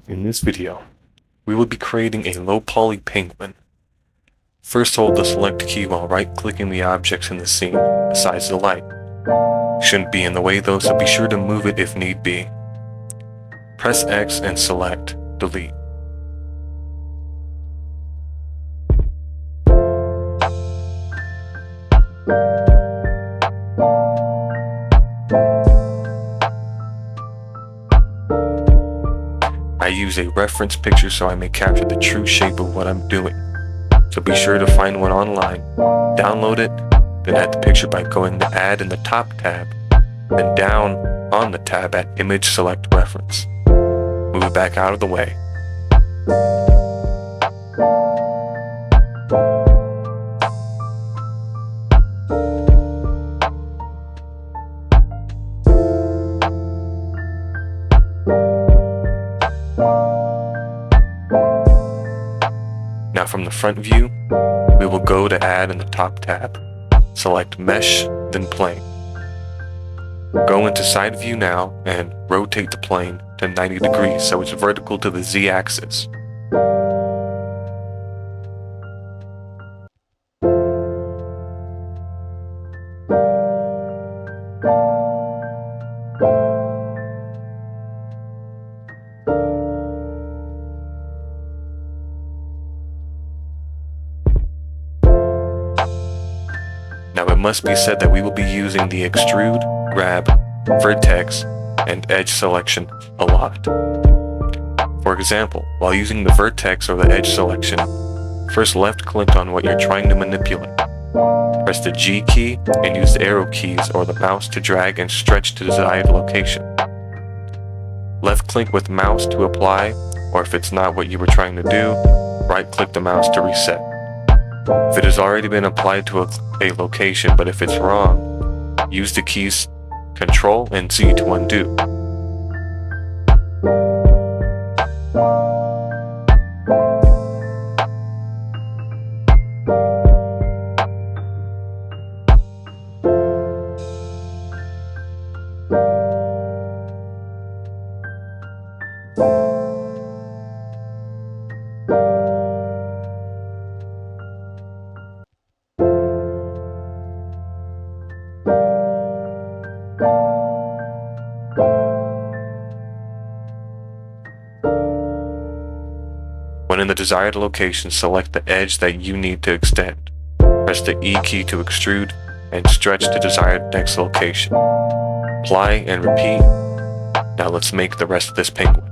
In this video, we will be creating a low-poly penguin. First, hold the select key while right-clicking the objects in the scene, besides the light. Shouldn't be in the way though, so be sure to move it if need be. Press X and select Delete. I use a reference picture so I may capture the true shape of what I'm doing. So be sure to find one online, download it, then add the picture by going to Add in the top tab, then down on the tab at Image Select Reference. Move it back out of the way. Now from the front view, we will go to Add in the top tab. Select Mesh, then Plane. Go into Side View now and rotate the plane to 90 degrees so it's vertical to the Z-axis. Now it must be said that we will be using the extrude, grab, vertex, and edge selection a lot. For example, while using the vertex or the edge selection, first left-click on what you're trying to manipulate. Press the G key and use the arrow keys or the mouse to drag and stretch to the desired location. Left-click with mouse to apply, or if it's not what you were trying to do, right-click the mouse to reset. If it has already been applied to a location, but if it's wrong, use the keys Ctrl and Z to undo. When in the desired location, select the edge that you need to extend. Press the E key to extrude and stretch to desired next location. Apply and repeat. Now let's make the rest of this penguin.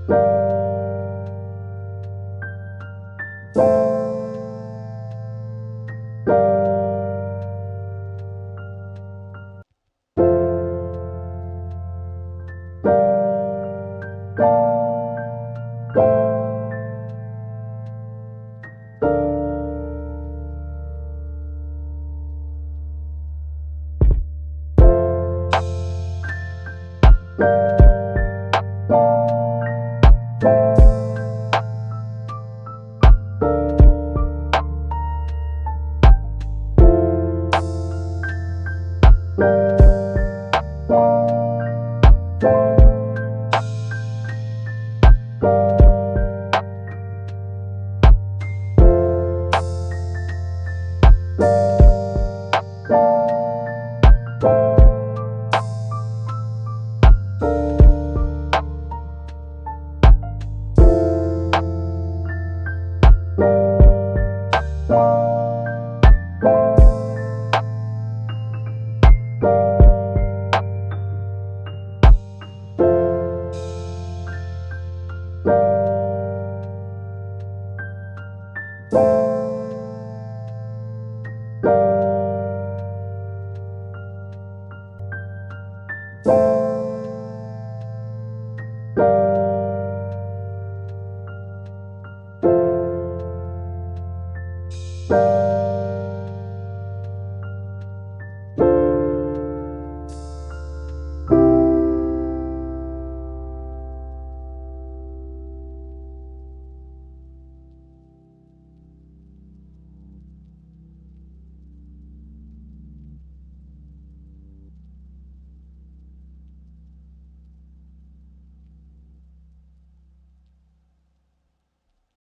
you.